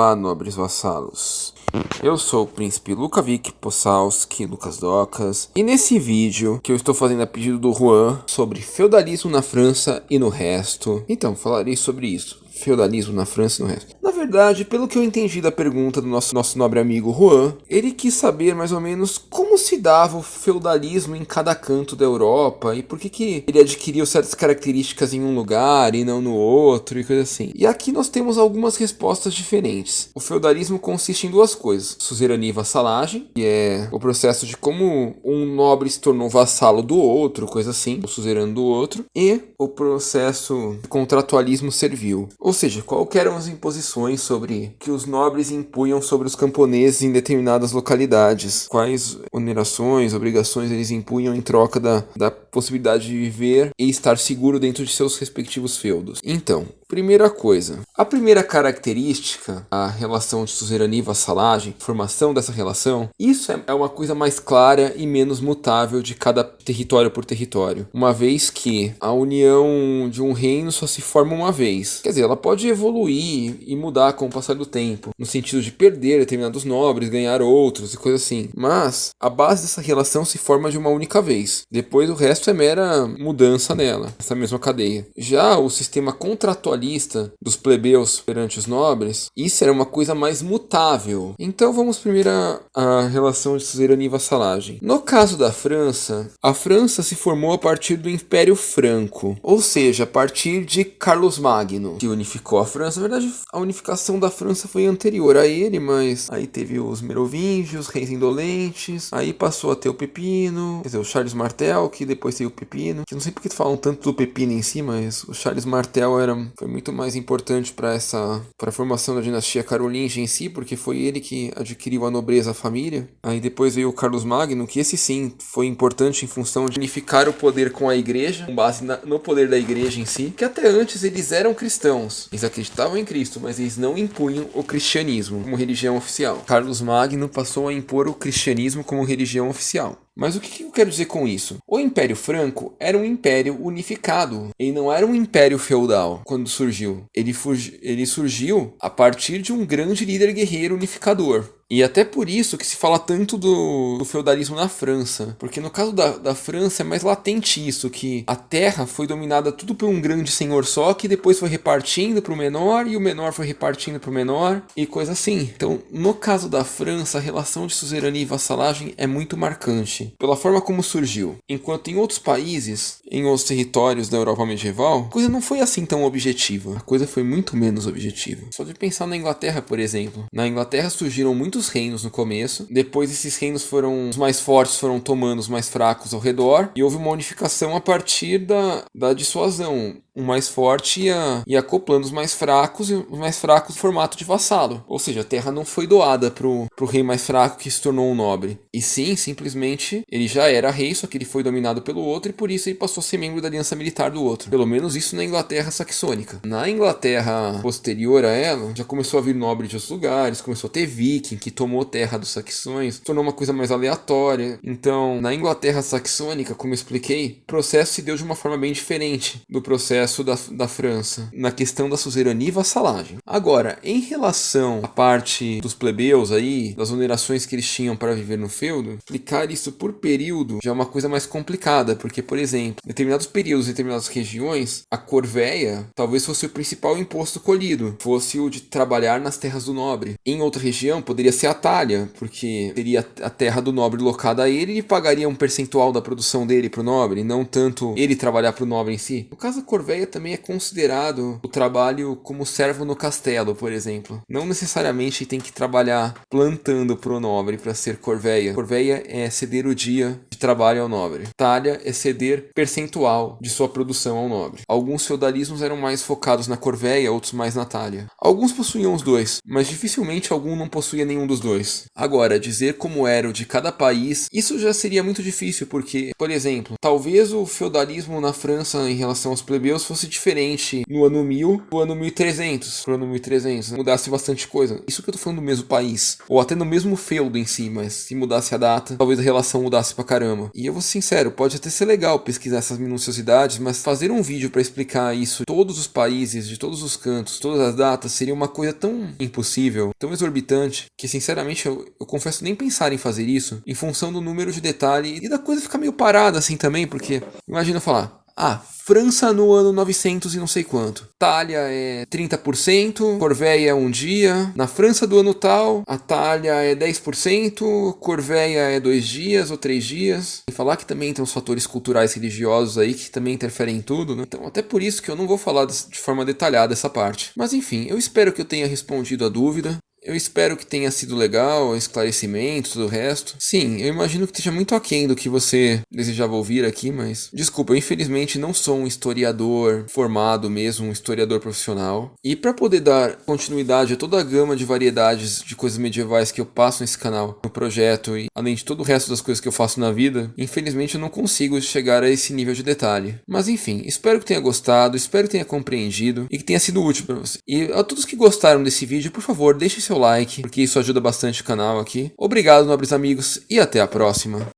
Olá, nobres vassalos. Eu sou o príncipe Lukavic Possalski Lucas Docas, e nesse vídeo, que eu estou fazendo a pedido do Juan, sobre feudalismo na França e no resto, então falarei sobre isso. Feudalismo na França e no resto. Na verdade, pelo que eu entendi da pergunta do nosso nobre amigo Juan, ele quis saber mais ou menos como se dava o feudalismo em cada canto da Europa e por que ele adquiriu certas características em um lugar e não no outro e coisa assim. E aqui nós temos algumas respostas diferentes. O feudalismo consiste em duas coisas: suzerania e vassalagem, que é o processo de como um nobre se tornou vassalo do outro, coisa assim, o suzerano do outro, e o processo de contratualismo servil. Ou seja, quais eram as imposições que os nobres impunham sobre os camponeses em determinadas localidades. Quais onerações, obrigações eles impunham em troca da possibilidade de viver e estar seguro dentro de seus respectivos feudos. Então, primeira coisa, a primeira característica, a relação de suzerania e vassalagem, formação dessa relação, isso é uma coisa mais clara e menos mutável de cada território por território, uma vez que a união de um reino só se forma uma vez. Quer dizer, ela pode evoluir e mudar com o passar do tempo, no sentido de perder determinados nobres, ganhar outros e coisa assim, mas a base dessa relação se forma de uma única vez. Depois o resto é mera mudança nela, essa mesma cadeia. Já o sistema contratualista dos plebeus perante os nobres, isso era uma coisa mais mutável. Então vamos primeiro à relação de suzerania e vassalagem. No caso da França, a França se formou a partir do Império Franco, ou seja, a partir de Carlos Magno, que unificou a França. Na verdade, a unificação da França foi anterior a ele, mas aí teve os Merovingios, reis indolentes, aí passou a ter o Pepino, quer dizer, o Charles Martel, que depois teve o Pepino, que não sei porque falam tanto do Pepino em si, mas o Charles Martel foi muito mais importante para a formação da dinastia carolíngia em si, porque foi ele que adquiriu a nobreza à família. Aí depois veio o Carlos Magno, que esse sim foi importante em função de unificar o poder com a igreja, com base no poder da igreja em si, que até antes eles eram cristãos, eles acreditavam em Cristo, mas eles não impunham o cristianismo como religião oficial. Carlos Magno passou a impor o cristianismo como religião oficial. Mas o que eu quero dizer com isso? O Império Franco era um império unificado. Ele não era um império feudal quando surgiu. Ele surgiu a partir de um grande líder guerreiro unificador. E até por isso que se fala tanto do feudalismo na França. Porque no caso da França é mais latente isso, que a terra foi dominada tudo por um grande senhor só, que depois foi repartindo para o menor, e o menor foi repartindo para o menor, e coisa assim. Então, no caso da França, a relação de suzerania e vassalagem é muito marcante, pela forma como surgiu. Enquanto em outros países, em outros territórios da Europa medieval, a coisa não foi assim tão objetiva. A coisa foi muito menos objetiva. Só de pensar na Inglaterra, por exemplo. Na Inglaterra surgiram muitos reinos no começo, depois esses reinos os mais fortes foram tomando os mais fracos ao redor, e houve uma unificação a partir da dissuasão. O mais forte ia acoplando os mais fracos, e os mais fracos no formato de vassalo. Ou seja, a terra não foi doada pro rei mais fraco que se tornou um nobre. E sim, simplesmente, ele já era rei, só que ele foi dominado pelo outro, e por isso ele passou a ser membro da aliança militar do outro. Pelo menos isso na Inglaterra saxônica. Na Inglaterra posterior a ela, já começou a vir nobre de outros lugares, começou a ter viking, que tomou terra dos saxões, tornou uma coisa mais aleatória. Então, na Inglaterra saxônica, como eu expliquei, o processo se deu de uma forma bem diferente do processo da França, na questão da suzerania e vassalagem. Agora, em relação à parte dos plebeus aí, das onerações que eles tinham para viver no feudo, explicar isso por período já é uma coisa mais complicada, porque, por exemplo, em determinados períodos, em determinadas regiões, a corvéia talvez fosse o principal imposto colhido, fosse o de trabalhar nas terras do nobre. Em outra região, poderia ser a talha, porque teria a terra do nobre locada a ele e pagaria um percentual da produção dele para o nobre, e não tanto ele trabalhar para o nobre em si. No caso da corvéia também é considerado o trabalho como servo no castelo, por exemplo. Não necessariamente tem que trabalhar plantando para o nobre para ser corvéia. Corvéia é ceder o dia de trabalho ao nobre. Talha é ceder percentual de sua produção ao nobre. Alguns feudalismos eram mais focados na corvéia, outros mais na talha. Alguns possuíam os dois, mas dificilmente algum não possuía nenhum um dos dois. Agora, dizer como era o de cada país, isso já seria muito difícil, porque, por exemplo, talvez o feudalismo na França em relação aos plebeus fosse diferente no ano 1000 do ano 1300 pro ano 1300, mudasse bastante coisa. Isso que eu tô falando do mesmo país, ou até no mesmo feudo em si, mas se mudasse a data, talvez a relação mudasse pra caramba. E eu vou ser sincero, pode até ser legal pesquisar essas minuciosidades, mas fazer um vídeo pra explicar isso, todos os países, de todos os cantos, todas as datas, seria uma coisa tão impossível, tão exorbitante, que sinceramente eu confesso nem pensar em fazer isso, em função do número de detalhe e da coisa ficar meio parada assim também, porque imagina eu falar, França no ano 900 e não sei quanto. Talha é 30%, Corvéia é um dia. Na França do ano tal, a talha é 10%, Corvéia é 2 dias ou 3 dias. E falar que também tem uns fatores culturais religiosos aí que também interferem em tudo, né? Então até por isso que eu não vou falar de forma detalhada essa parte. Mas enfim, eu espero que eu tenha respondido a dúvida. Eu espero que tenha sido legal, esclarecimento, tudo o resto. Sim, eu imagino que esteja muito aquém do que você desejava ouvir aqui, mas... Desculpa, eu infelizmente não sou um historiador formado mesmo, um historiador profissional. E para poder dar continuidade a toda a gama de variedades de coisas medievais que eu passo nesse canal, no projeto, e além de todo o resto das coisas que eu faço na vida, infelizmente eu não consigo chegar a esse nível de detalhe. Mas enfim, espero que tenha gostado, espero que tenha compreendido e que tenha sido útil para você. E a todos que gostaram desse vídeo, por favor, deixem seu like, porque isso ajuda bastante o canal aqui. Obrigado, nobres amigos, e até a próxima.